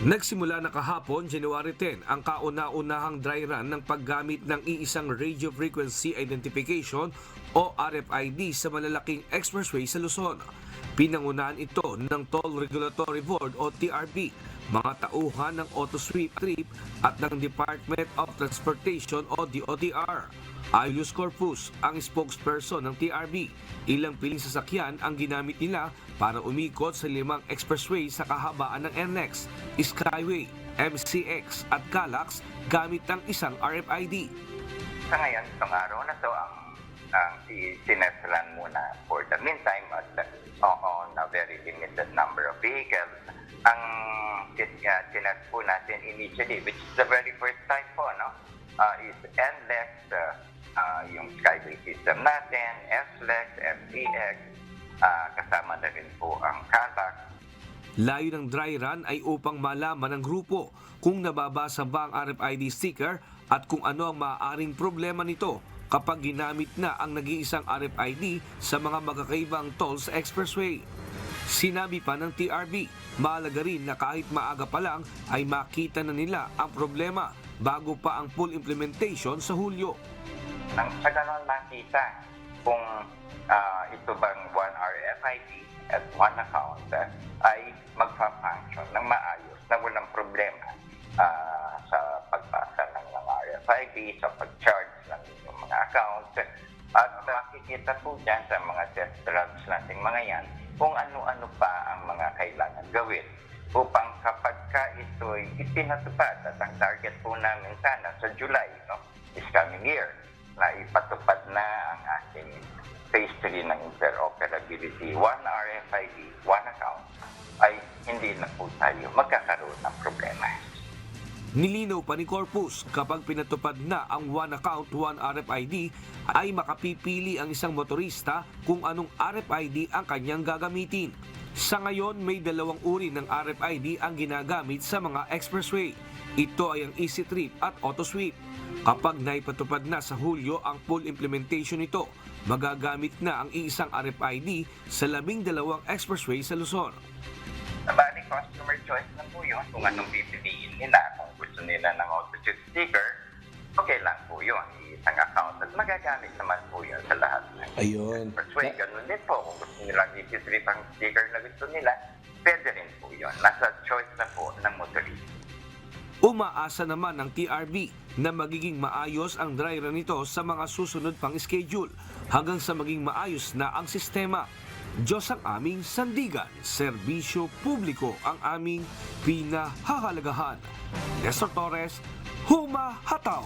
Nagsimula na kahapon, January 10, ang kauna-unahang dry run ng paggamit ng iisang Radio Frequency Identification o RFID sa malalaking expressway sa Luzon. Pinangunahan ito ng Toll Regulatory Board o TRB, mga tauhan ng Auto-Sweep Trip at ng Department of Transportation o DOTR. Ayus Corpus, ang spokesperson ng TRB, ilang piling sasakyan ang ginamit nila para umikot sa 5 expressway sa kahabaan ng NLEX, Skyway, MCX at Calax gamit ng isang RFID. Sa ngayon, itong araw na to ang sinetlan muna for the meantime at on a very limited number of vehicles. Ang sinet po natin initially, which is the very first time po, is NLEX, yung Skyway system natin, SLEX, MCX, kasama na rin po ang Calax. Layo ng dry run ay upang malaman ng grupo kung nababasa ba ang RFID sticker at kung ano ang maaaring problema nito kapag ginamit na ang nag-iisang RFID sa mga magkakaibang toll sa expressway. Sinabi pa ng TRB, mahalaga rin na kahit maaga pa lang ay makita na nila ang problema bago pa ang full implementation sa Hulyo. Nang sa ganon makita kung ito bang one RFID at one account ay magpa-function ng maayos na walang problema sa pagbasa ng mga RFID, sa pag-charge ng mga accounts. At makikita po dyan sa mga test drives natin mga yan kung ano-ano pa ang mga kailangan gawin upang kapag ka ito'y ipinatupad at ang target po namin sana sa July, this coming year, na ipatupad na ang ating phase 3 ng interoperability, one RFID, one account, ay hindi na po tayo magkakaroon ng problema. Nilinaw pa ni Corpus, kapag pinatupad na ang one account, one RFID, ay makapipili ang isang motorista kung anong RFID ang kanyang gagamitin. Sa ngayon, may 2 uri ng RFID ang ginagamit sa mga expressway. Ito ay ang Easy Trip at Auto-Sweep. Kapag naipatupad na sa Hulyo ang full implementation nito, magagamit na ang iisang RFID sa 12 expressway sa Luzon. Bali, customer choice na po yun kung anong pipiliin nila. Kung gusto nila ng Auto-Sweep sticker, okay lang po yun, isang account. At magagamit naman po yun sa lahat ng expressway. Ganun din po, kung gusto nila Easy Trip ang sticker na gusto nila, pwede rin po yun. Nasa choice na po ng motorista. Umaasa naman ng TRB na magiging maayos ang dry run nito sa mga susunod pang schedule hanggang sa maging maayos na ang sistema. Diyos ang aming sandigan, serbisyo publiko ang aming pinahahalagahan. Nestor Torres, Humahataw!